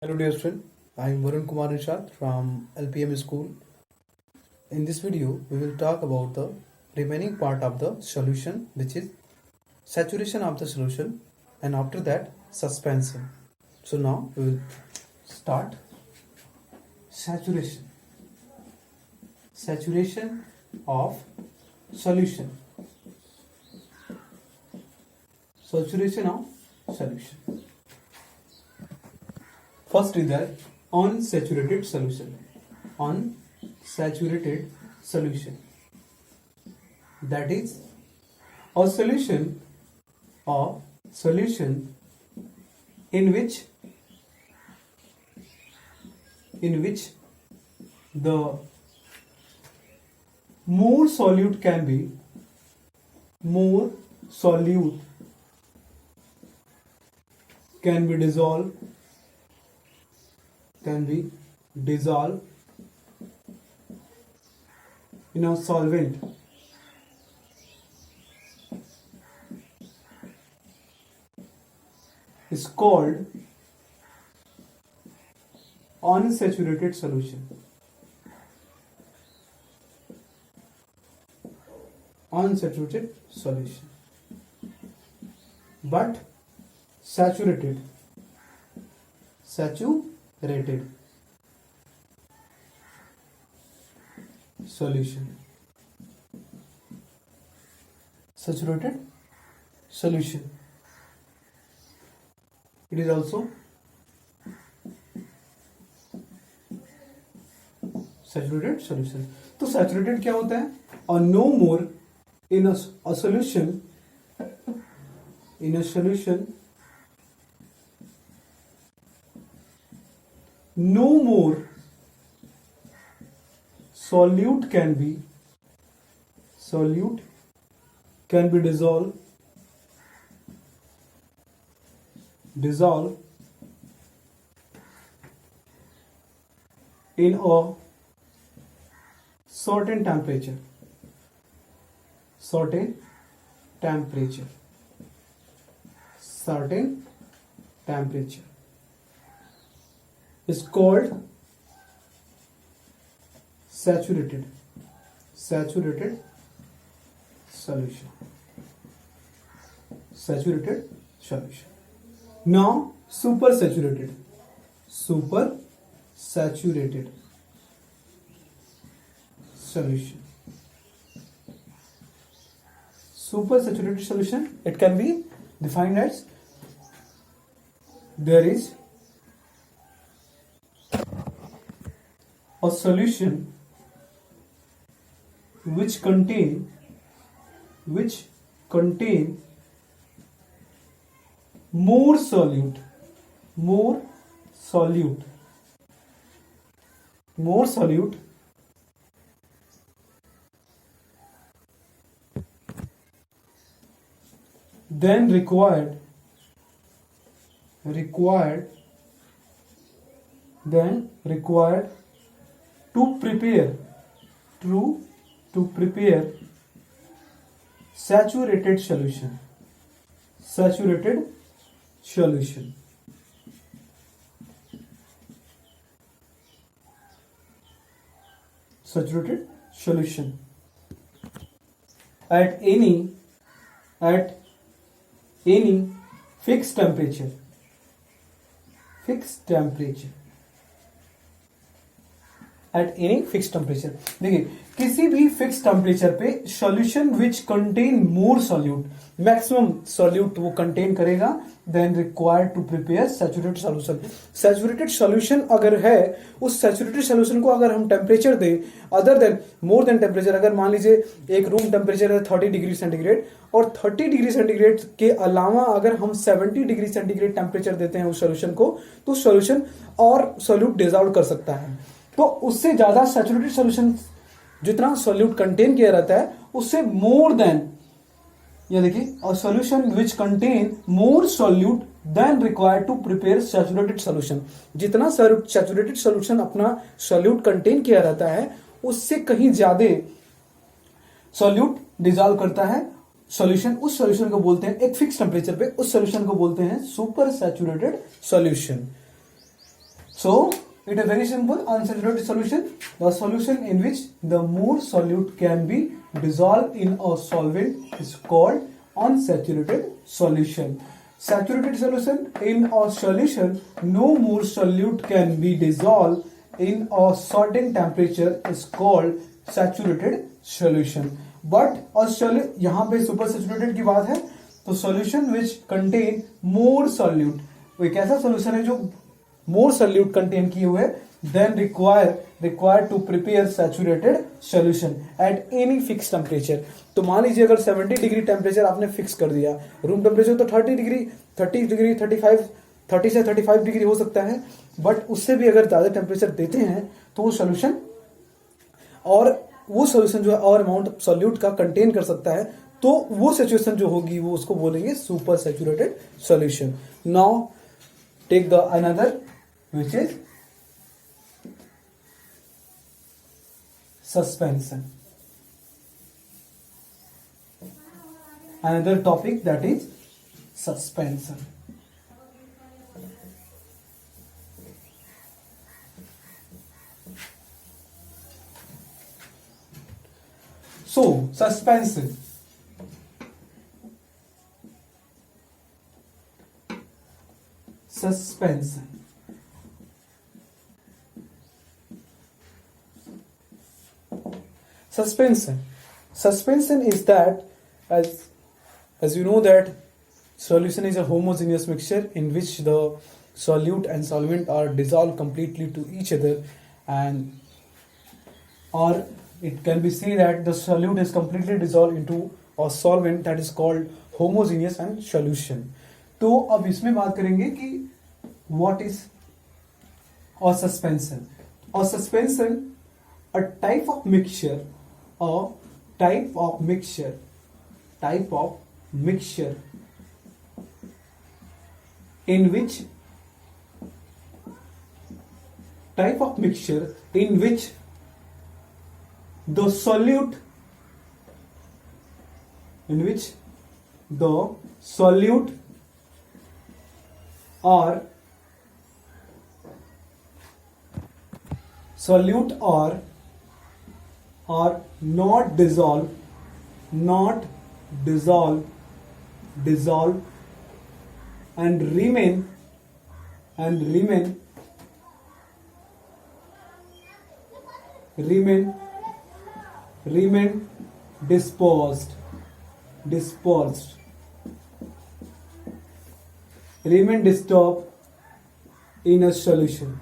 Hello dear student, I am Varun Kumar Nishad from LPM school. In this video, we will talk about the remaining part of the solution, which is saturation of the solution, and after that suspension. So now we will start saturation. Saturation of solution. Saturation of solution. First is that unsaturated solution. Unsaturated solution. That is a solution in which the more solute can be dissolved in a solvent is called unsaturated solution. Unsaturated solution. But saturated solution. Saturated solution. It is also saturated solution. तो saturated क्या होता है? Or no more in a solution no more solute can be dissolved in a certain temperature is called saturated solution. Now supersaturated solution. Supersaturated solution, it can be defined as there is a solution which contain more solute than required to prepare saturated solution. Saturated solution at any fixed temperature. At any fixed temperature. देखिए किसी भी fix temperature पे solution which contain more solute, maximum solute वो contain करेगा than required to prepare saturated solution. Saturated solution अगर है, उस saturated solution को अगर हम टेम्परेचर दें other than more than temperature, अगर मान लीजिए एक रूम टेम्परेचर है 30 डिग्री सेंटीग्रेड और 30 डिग्री सेंटीग्रेड के अलावा अगर हम 70 डिग्री सेंटीग्रेड टेम्परेचर देते हैं उस सॉल्यूशन को, तो सॉल्यूशन और सॉल्यूट डिसॉल्व कर सकता है. तो उससे ज्यादा सैचुरेटेड सॉल्यूशन जितना सॉल्यूट कंटेन किया रहता है उससे मोर देन, ये देखिए, a solution which contain more solute than required to prepare saturated solution. जितना सैचुरेटेड सॉल्यूशन अपना सॉल्यूट कंटेन किया रहता है उससे कहीं ज्यादा सॉल्यूट डिसॉल्व करता है सॉल्यूशन. उस सॉल्यूशन को बोलते हैं, एक फिक्स टेम्परेचर पे उस सॉल्यूशन को बोलते हैं super saturated solution. So it is very simple. Unsaturated solution, the solution in which the more solute can be dissolved in a solvent is called unsaturated solution. Saturated solution, in a solution no more solute can be dissolved in a certain temperature is called saturated solution. But यहाँ पे super saturated की बात है, तो solution which contain more solute, वो एक ऐसा solution है जो मोर सॉल्यूट कंटेन किए हुए, than require to prepare saturated solution at any fix temperature. तो मान लीजिए अगर 70 डिग्री टेम्परेचर आपने फिक्स कर दिया, रूम टेम्परेचर तो 30 डिग्री 30 से 35 डिग्री हो सकता है, बट उससे भी अगर ज्यादा टेम्परेचर देते हैं तो वो सॉल्यूशन जो है और अमाउंट सॉल्यूट का कंटेन कर सकता है, तो वो सिचुएशन जो होगी वो उसको बोलेंगे super saturated solution. Now take the another which is suspension. Another topic, that is suspension. So suspension, suspension is that, as you know that solution is a homogeneous mixture in which the solute and solvent are dissolved completely to each other, or it can be seen that the solute is completely dissolved into a solvent, that is called homogeneous and solution. तो अब इसमें बात करेंगे कि what is a suspension. A suspension, a type of mixture in which the solute are not dissolved and remain dispersed remain disturbed in a solution,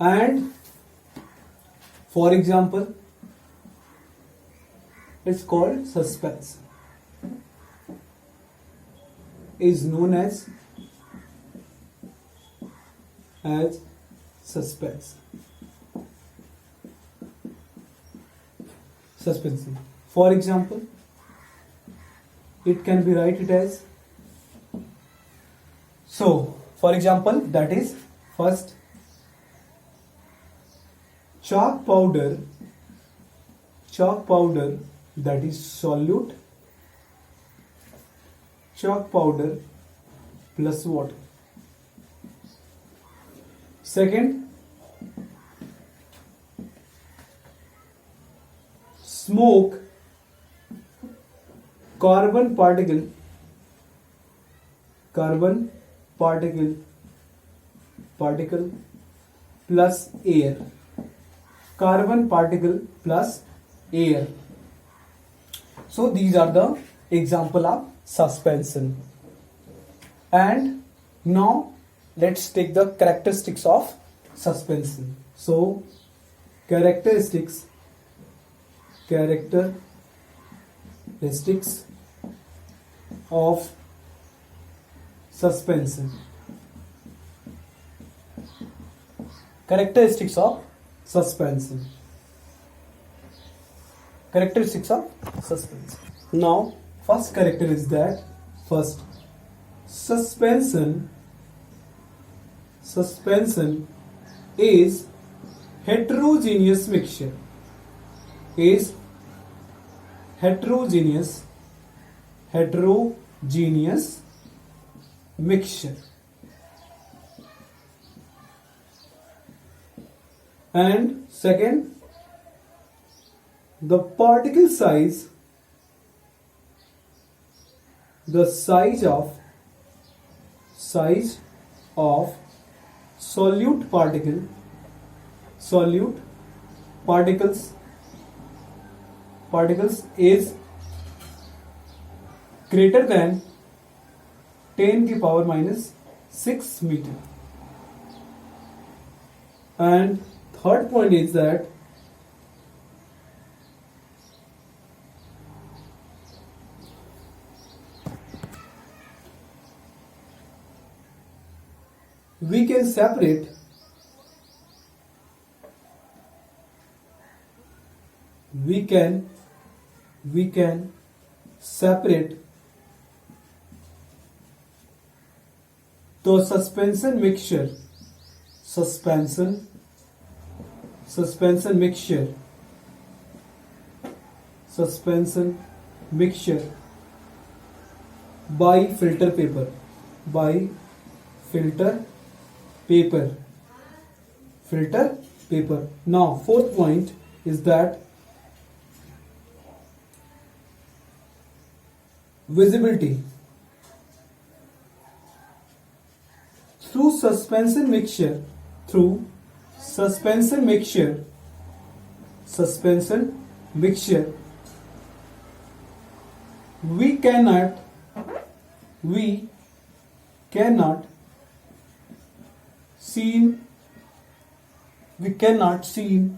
and for example it's called suspension, is known as suspension. For example, it can be written as, so for example, that is first chalk powder, that is solute, chalk powder plus water. Second, smoke, carbon particle plus air, carbon particle plus air. So these are the example of suspension. And now let's take the characteristics of suspension. So characteristics of suspension. Characteristics of suspension. Now, first character is that suspension is heterogeneous mixture. mixture. And second, the particle size, the size of solute particles is greater than 10 की power minus 6 meter. And third point is that we can separate the suspension mixture by filter paper. Now fourth point is that visibility. Through suspension mixture, we cannot see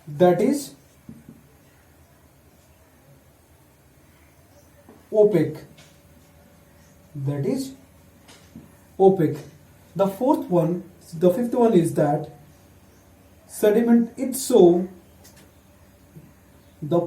that is opaque. The fifth one is that sediment. It's so the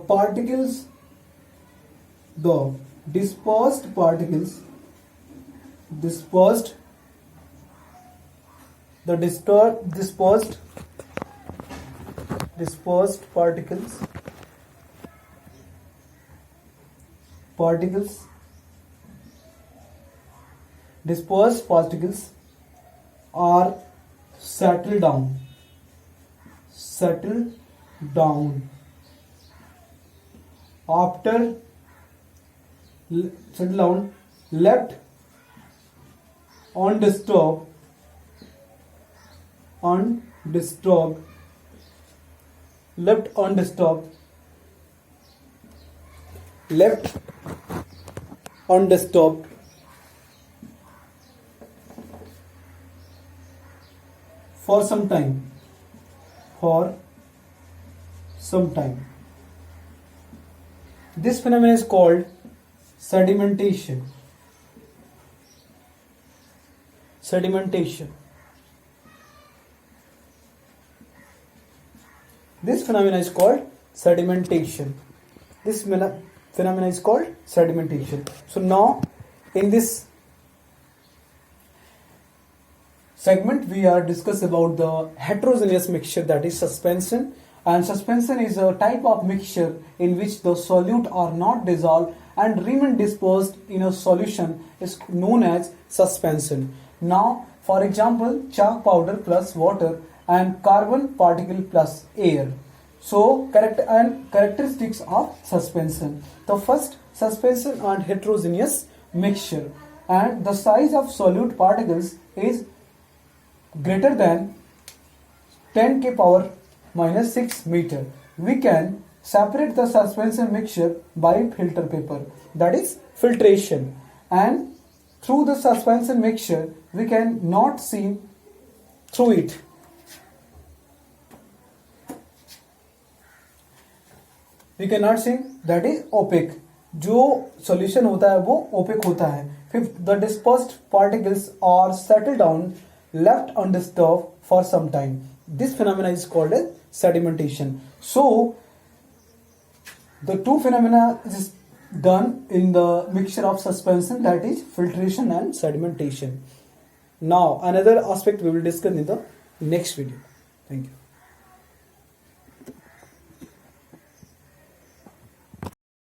dispersed particles are settled down after left undisturbed for some time. This phenomenon is called sedimentation. This phenomenon is called sedimentation. So now in this segment we are discuss about the heterogeneous mixture, that is suspension. And suspension is a type of mixture in which the solute are not dissolved and remain dispersed in a solution is known as suspension. Now, for example, chalk powder plus water and carbon particle plus air. So, characteristics of suspension. The first, suspension and heterogeneous mixture, and the size of solute particles is greater than 10 k power minus 6 meter. We can separate the suspension mixture by filter paper, that is filtration, and through the suspension mixture we can not see through it. We cannot see, that is opaque. जो solution होता है वो opaque होता है. Fifth, the dispersed particles are settled down left undisturbed for some time. This phenomenon is called as sedimentation. So the two phenomena is done in the mixture of suspension, that is filtration and sedimentation. Now another aspect we will discuss in the next video. Thank you.